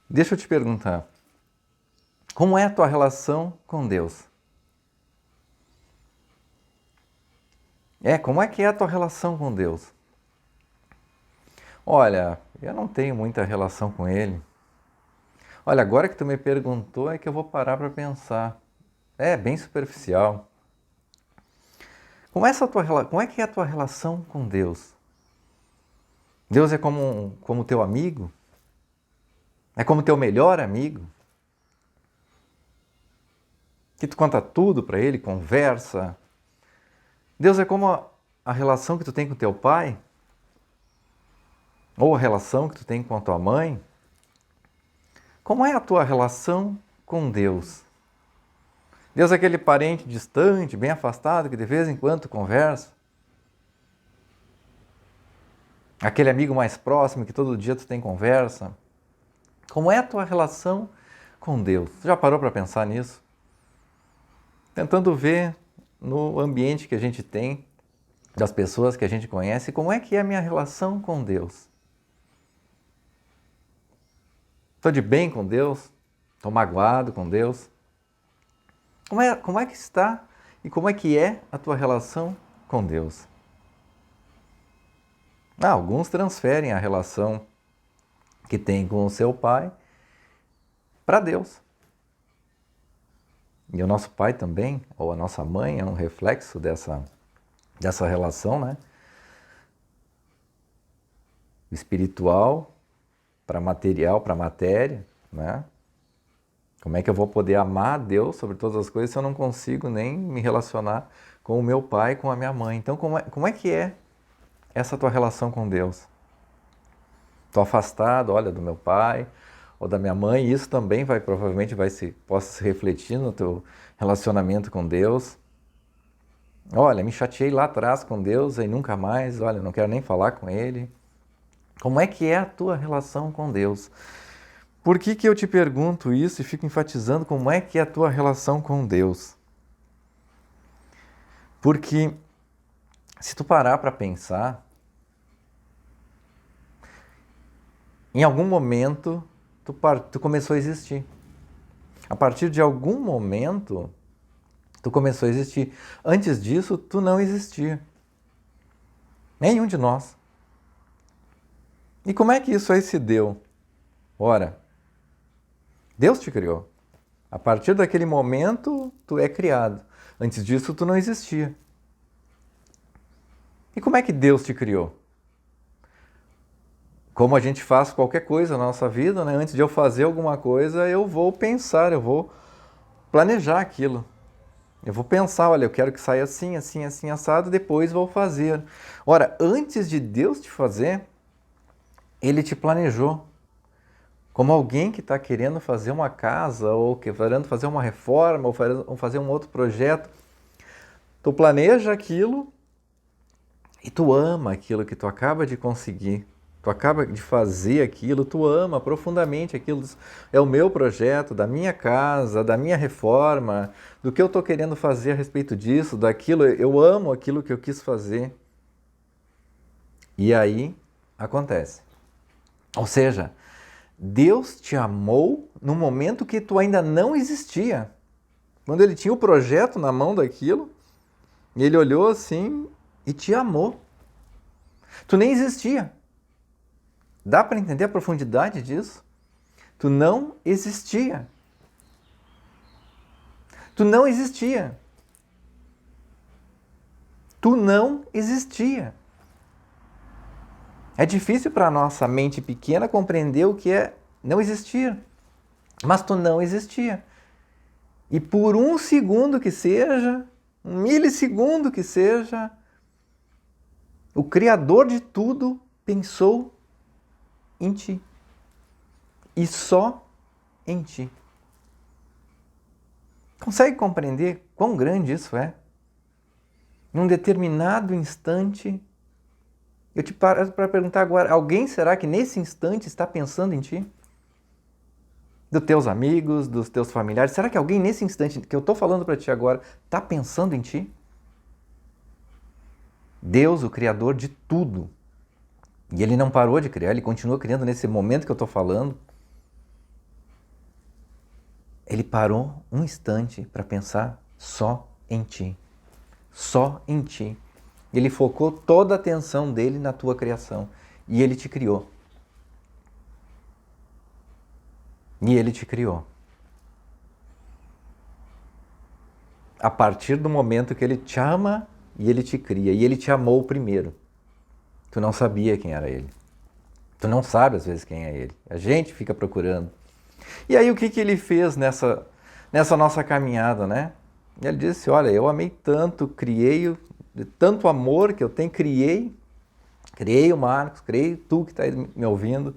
Deixa eu te perguntar, como é a tua relação com Deus? Como é que é a tua relação com Deus? Olha, eu não tenho muita relação com Ele. Olha, agora que tu me perguntou é que eu vou parar para pensar. É bem superficial. Como é que é a tua relação com Deus? Deus é como teu amigo? É como teu melhor amigo? Que tu conta tudo para Ele, conversa? Deus é como a relação que tu tem com teu pai? Ou a relação que tu tem com a tua mãe? Como é a tua relação com Deus? Deus é aquele parente distante, bem afastado, que de vez em quando tu conversa? Aquele amigo mais próximo que todo dia tu tem conversa? Como é a tua relação com Deus? Tu já parou para pensar nisso? Tentando ver no ambiente que a gente tem, das pessoas que a gente conhece, como é que é a minha relação com Deus? Estou de bem com Deus? Estou magoado com Deus? Como é que está e como é que é a tua relação com Deus? Alguns transferem a relação que tem com o seu pai para Deus. E o nosso pai também, ou a nossa mãe, é um reflexo dessa relação, né? Espiritual para material, para matéria, né? Como é que eu vou poder amar a Deus sobre todas as coisas se eu não consigo nem me relacionar com o meu pai, com a minha mãe? Então, como é que é essa tua relação com Deus? Estou afastado, olha, do meu pai ou da minha mãe, e isso também possa se refletir no teu relacionamento com Deus. Olha, me chateei lá atrás com Deus e nunca mais, olha, não quero nem falar com Ele. Como é que é a tua relação com Deus? Por que eu te pergunto isso e fico enfatizando como é que é a tua relação com Deus? Porque se tu parar para pensar, em algum momento tu começou a existir. A partir de algum momento, tu começou a existir. Antes disso, tu não existia. Nenhum de nós. E como é que isso aí se deu? Ora, Deus te criou. A partir daquele momento, tu é criado. Antes disso, tu não existia. E como é que Deus te criou? Como a gente faz qualquer coisa na nossa vida, né? Antes de eu fazer alguma coisa, eu vou pensar, eu vou planejar aquilo. Eu vou pensar, olha, eu quero que saia assim, assim, assim, assado, depois vou fazer. Ora, antes de Deus te fazer, Ele te planejou. Como alguém que está querendo fazer uma casa, ou querendo fazer uma reforma, ou fazer um outro projeto. Tu planeja aquilo e tu ama aquilo que tu acaba de conseguir. Tu acaba de fazer aquilo, tu ama profundamente aquilo. É o meu projeto, da minha casa, da minha reforma, do que eu estou querendo fazer a respeito disso, daquilo. Eu amo aquilo que eu quis fazer. E aí acontece. Ou seja, Deus te amou no momento que tu ainda não existia. Quando Ele tinha o projeto na mão daquilo, e Ele olhou assim e te amou. Tu nem existia. Dá para entender a profundidade disso? Tu não existia. Tu não existia. Tu não existia. É difícil para a nossa mente pequena compreender o que é não existir. Mas tu não existia. E por um segundo que seja, um milissegundo que seja, o Criador de tudo pensou em ti. E só em ti. Consegue compreender quão grande isso é? Num determinado instante, eu te paro para perguntar agora, alguém será que nesse instante está pensando em ti? Dos teus amigos, dos teus familiares, será que alguém nesse instante que eu estou falando para ti agora está pensando em ti? Deus, o Criador de tudo. E Ele não parou de criar, Ele continua criando nesse momento que eu estou falando. Ele parou um instante para pensar só em ti. Só em ti. Ele focou toda a atenção dele na tua criação. E ele te criou. E ele te criou. A partir do momento que ele te ama e ele te cria. E ele te amou primeiro. Tu não sabia quem era ele. Tu não sabe às vezes quem é ele. A gente fica procurando. E aí o que ele fez nessa nossa caminhada, né? Ele disse, olha, eu amei tanto, criei, de tanto amor que eu tenho, criei o Marcos, criei tu que está aí me ouvindo.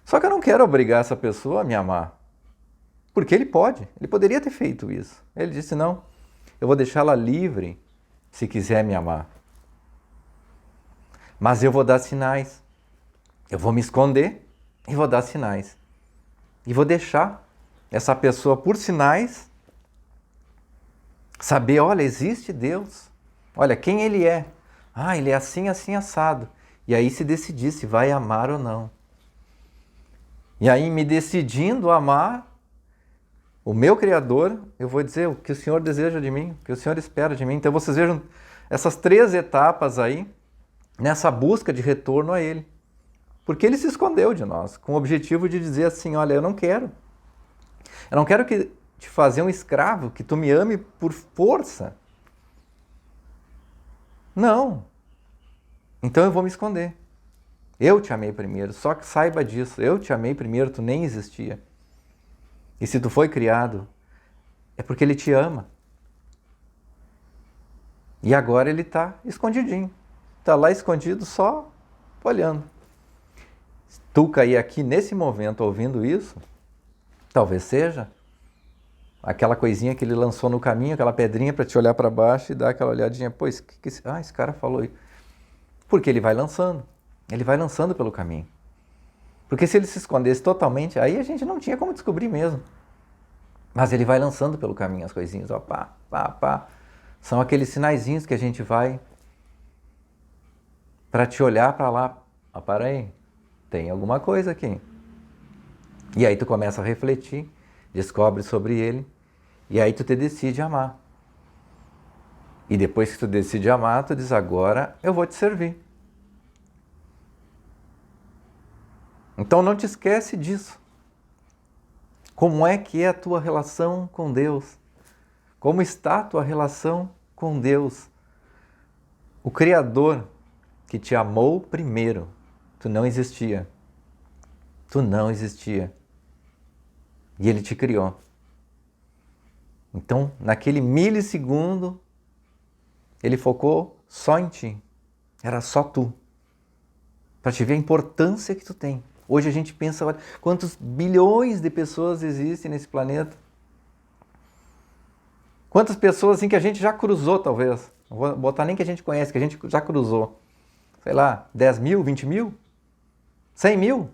Só que eu não quero obrigar essa pessoa a me amar. Porque ele poderia ter feito isso. Ele disse, não, eu vou deixá-la livre se quiser me amar. Mas eu vou dar sinais. Eu vou me esconder e vou dar sinais. E vou deixar essa pessoa, por sinais, saber, olha, existe Deus. Olha, quem Ele é. Ah, Ele é assim, assim, assado. E aí se decidir se vai amar ou não. E aí, me decidindo amar o meu Criador, eu vou dizer o que o Senhor deseja de mim, o que o Senhor espera de mim. Então vocês vejam essas 3 etapas aí, nessa busca de retorno a Ele. Porque Ele se escondeu de nós, com o objetivo de dizer assim, olha, eu não quero te fazer um escravo, que tu me ame por força. Não. Então eu vou me esconder. Eu te amei primeiro, só que saiba disso, eu te amei primeiro, tu nem existia. E se tu foi criado, é porque Ele te ama. E agora Ele está escondidinho. Está lá escondido só olhando. Se tu cair aqui nesse momento ouvindo isso, talvez seja aquela coisinha que Ele lançou no caminho, aquela pedrinha para te olhar para baixo e dar aquela olhadinha. Pô, esse cara falou isso. Porque Ele vai lançando. Ele vai lançando pelo caminho. Porque se Ele se escondesse totalmente, aí a gente não tinha como descobrir mesmo. Mas Ele vai lançando pelo caminho as coisinhas, ó, pá, pá, pá. São aqueles sinaizinhos que a gente vai para te olhar para lá. Ah, para aí, tem alguma coisa aqui. E aí tu começa a refletir, descobre sobre Ele, e aí tu te decide amar. E depois que tu decide amar, tu diz, agora eu vou te servir. Então não te esquece disso. Como é que é a tua relação com Deus? Como está a tua relação com Deus? O Criador que te amou primeiro. Tu não existia. Tu não existia. E Ele te criou. Então, naquele milissegundo, Ele focou só em ti. Era só tu. Para te ver a importância que tu tem. Hoje a gente pensa, olha, quantos bilhões de pessoas existem nesse planeta. Quantas pessoas assim que a gente já cruzou, talvez. Não vou botar nem que a gente conhece, que a gente já cruzou. Sei lá, 10 mil, 20 mil? 100 mil?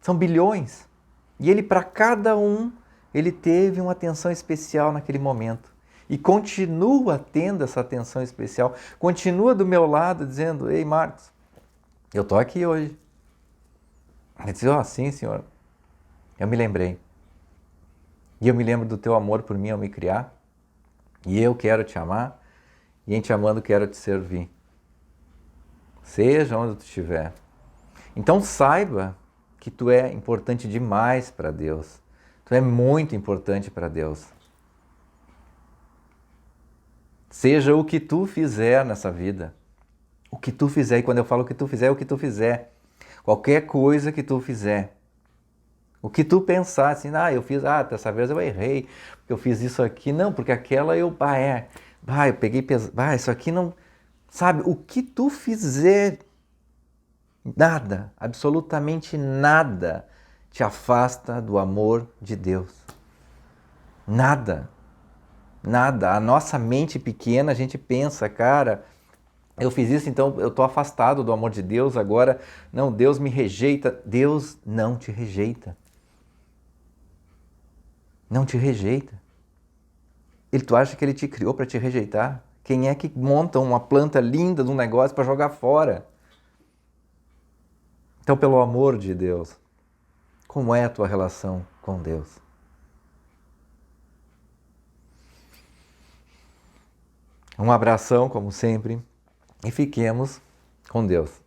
São bilhões. E Ele, para cada um, Ele teve uma atenção especial naquele momento. E continua tendo essa atenção especial. Continua do meu lado dizendo, ei Marcos, eu estou aqui hoje. Ele diz, sim Senhor, eu me lembrei. E eu me lembro do teu amor por mim ao me criar. E eu quero te amar. E em te amando quero te servir. Seja onde tu estiver. Então saiba que tu é importante demais para Deus. Tu é muito importante para Deus. Seja o que tu fizer nessa vida. O que tu fizer. E quando eu falo o que tu fizer, é o que tu fizer. Qualquer coisa que tu fizer. O que tu pensar, assim, eu fiz, dessa vez eu errei, porque eu fiz isso aqui. Não, porque aquela eu peguei pesado, isso aqui não... Sabe, o que tu fizer, nada, absolutamente nada, te afasta do amor de Deus. Nada, nada. A nossa mente pequena, a gente pensa, cara, eu fiz isso, então eu estou afastado do amor de Deus, agora, não, Deus me rejeita. Deus não te rejeita. Não te rejeita. Tu acha que Ele te criou para te rejeitar? Quem é que monta uma planta linda de um negócio para jogar fora? Então, pelo amor de Deus, como é a tua relação com Deus? Um abração, como sempre, e fiquemos com Deus.